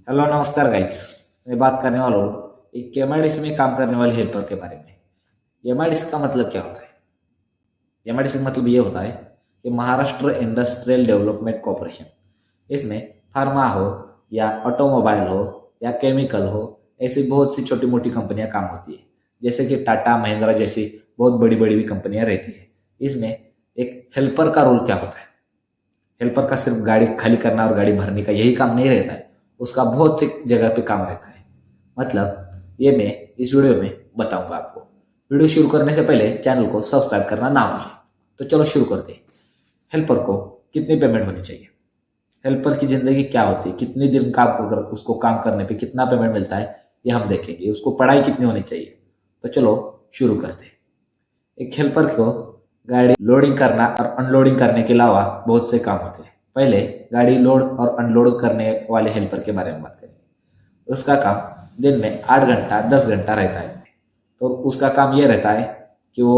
Hello नमस्कार guys. मैं बात करने वाला हूँ एक एमआईडीसी में काम करने वाले हेल्पर के बारे में। एमआईडीसी का मतलब क्या होता है? एमआईडीसी का मतलब ये होता है कि महाराष्ट्र इंडस्ट्रियल डेवलपमेंट कॉरपोरेशन। इसमें फार्मा हो या ऑटोमोबाइल हो या केमिकल हो, ऐसी बहुत सी छोटी मोटी कंपनियां काम होती है। जैसे कि टाटा महिंद्रा जैसी बहुत बड़ी बड़ी भी कंपनियां रहती है। इसमें एक हेल्पर का रोल क्या होता है? हेल्पर का सिर्फ गाड़ी खाली करना और गाड़ी भरने का यही काम नहीं रहता है। उसका बहुत सी जगह पे काम रहता है। मतलब ये मैं इस वीडियो में बताऊंगा आपको। वीडियो शुरू करने से पहले चैनल को सब्सक्राइब करना ना भूलें। तो चलो शुरू करते हैं। हेल्पर को कितनी पेमेंट होनी चाहिए? हेल्पर की जिंदगी क्या होती है, कितने दिन काम अगर उसको काम करने पे कितना पेमेंट मिलता है, ये हम देखेंगे। उसको पढ़ाई कितनी होनी चाहिए? तो चलो शुरू करते हैं। एक हेल्पर को गाड़ी लोडिंग करना और अनलोडिंग करने के अलावा बहुत से काम होते हैं। पहले गाड़ी लोड और अनलोड करने वाले हेल्पर के बारे में बात करेंगे। उसका काम दिन में 8 घंटा 10 घंटा रहता है। तो उसका काम ये रहता है कि वो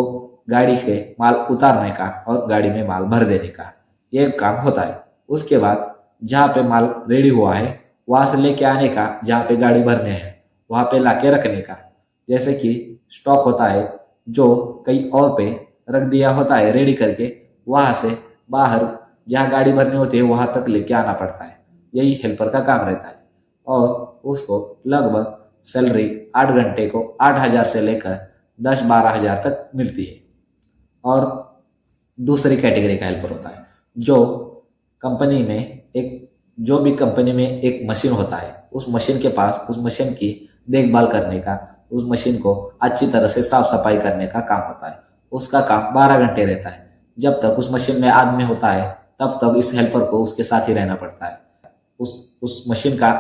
गाड़ी से माल उतारने का और गाड़ी में माल भर देने का ये काम होता है। उसके बाद जहाँ पे माल रेडी हुआ है वहां से लेके आने का, जहाँ पे गाड़ी भरने हैं वहां पे लाके रखने का। जैसे कि स्टॉक होता है जो कहीं और पे रख दिया होता है रेडी करके, वहां से बाहर जहाँ गाड़ी भरनी होती है वहां तक लेके आना पड़ता है। यही हेल्पर का काम रहता है। और उसको लगभग सैलरी 8 घंटे को 8 हजार से लेकर 10-12 हजार तक मिलती है। और दूसरी कैटेगरी का हेल्पर होता है जो कंपनी में एक जो भी कंपनी में एक मशीन होता है, उस मशीन के पास उस मशीन की देखभाल करने का, उस मशीन को अच्छी तरह से साफ सफाई करने का काम होता है। उसका काम 12 घंटे रहता है। जब तक उस मशीन में आदमी होता है तब तक इस हेल्पर को उसके साथ ही रहना पड़ता है। उस मशीन का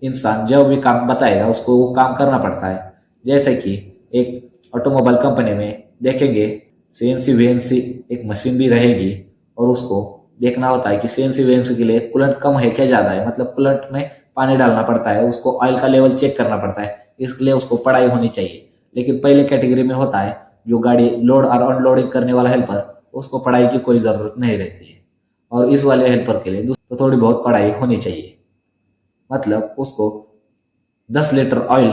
इंसान जो भी काम बताएगा उसको वो काम करना पड़ता है। जैसे कि एक ऑटोमोबाइल कंपनी में देखेंगे सीएनसी वीएनसी एक मशीन भी रहेगी, और उसको देखना होता है कि सीएनसी वीएनसी के लिए कूलेंट कम है क्या ज्यादा है, मतलब कूलेंट में पानी डालना पड़ता है, उसको ऑयल का लेवल चेक करना पड़ता है। इसके लिए उसको पढ़ाई होनी चाहिए। लेकिन पहले कैटेगरी में होता है जो गाड़ी लोड और अनलोडिंग करने वाला हेल्पर, उसको पढ़ाई की कोई जरूरत नहीं रहती है। और इस वाले हेल्पर के लिए तो थोड़ी बहुत पढ़ाई होनी चाहिए। मतलब उसको 10 लीटर ऑयल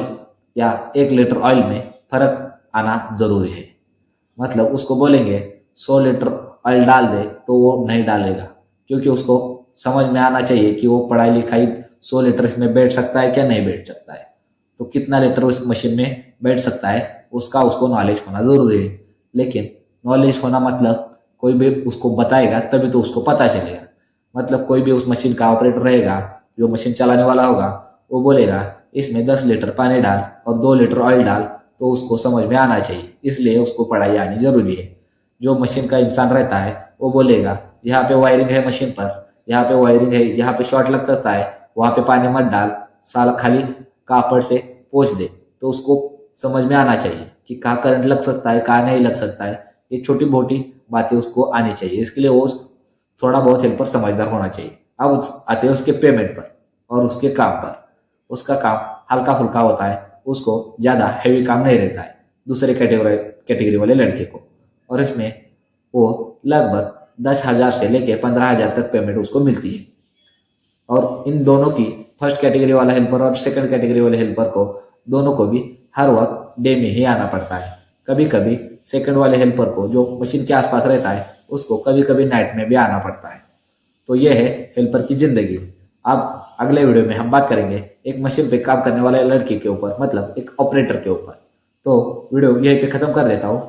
या 1 लीटर ऑयल में फर्क आना जरूरी है। मतलब उसको बोलेंगे 100 लीटर ऑयल डाल दे तो वो नहीं डालेगा, क्योंकि उसको समझ में आना चाहिए कि वो पढ़ाई लिखाई 100 लीटर इसमें बैठ सकता है क्या नहीं बैठ सकता है। तो कितना लीटर उस मशीन में बैठ सकता है उसका उसको नॉलेज होना जरूरी है। लेकिन नॉलेज होना मतलब कोई भी उसको बताएगा तभी तो उसको पता चलेगा। मतलब कोई भी उस मशीन का ऑपरेटर रहेगा, जो मशीन चलाने वाला होगा, वो बोलेगा इसमें 10 लीटर पानी डाल और 2 लीटर ऑयल डाल, तो उसको समझ में आना चाहिए। इसलिए उसको पढ़ाई आनी जरूरी है। जो मशीन का इंसान रहता है वो बोलेगा यहाँ पे वायरिंग है मशीन पर, यहाँ पे वायरिंग है, यहाँ पे शॉर्ट लग सकता है, वहां पे पानी मत डाल, साला खाली कापड़ से पोंछ दे। तो उसको समझ में आना चाहिए कि कहाँ करंट लग सकता है कहाँ नहीं लग सकता है। ये छोटी मोटी बातें उसको आनी चाहिए। इसके लिए वो थोड़ा बहुत हेल्पर समझदार होना चाहिए। अब आते हैं उसके पेमेंट पर और उसके काम पर। उसका काम हल्का फुल्का होता है, उसको ज्यादा हैवी काम नहीं रहता है दूसरे कैटेगरी वाले लड़के को। और इसमें वो लगभग 10 हजार से लेके 15 हजार तक पेमेंट उसको मिलती है। और इन दोनों की, फर्स्ट कैटेगरी वाला हेल्पर और सेकंड कैटेगरी वाले हेल्पर को, दोनों को भी हर वक्त डे में ही आना पड़ता है। कभी कभी सेकंड वाले हेल्पर को जो मशीन के आसपास रहता है उसको कभी कभी नाइट में भी आना पड़ता है। तो यह है हेल्पर की जिंदगी। अब अगले वीडियो में हम बात करेंगे एक मशीन पे काम करने वाले लड़के के ऊपर, मतलब एक ऑपरेटर के ऊपर। तो वीडियो यहीं पे खत्म कर देता हूँ।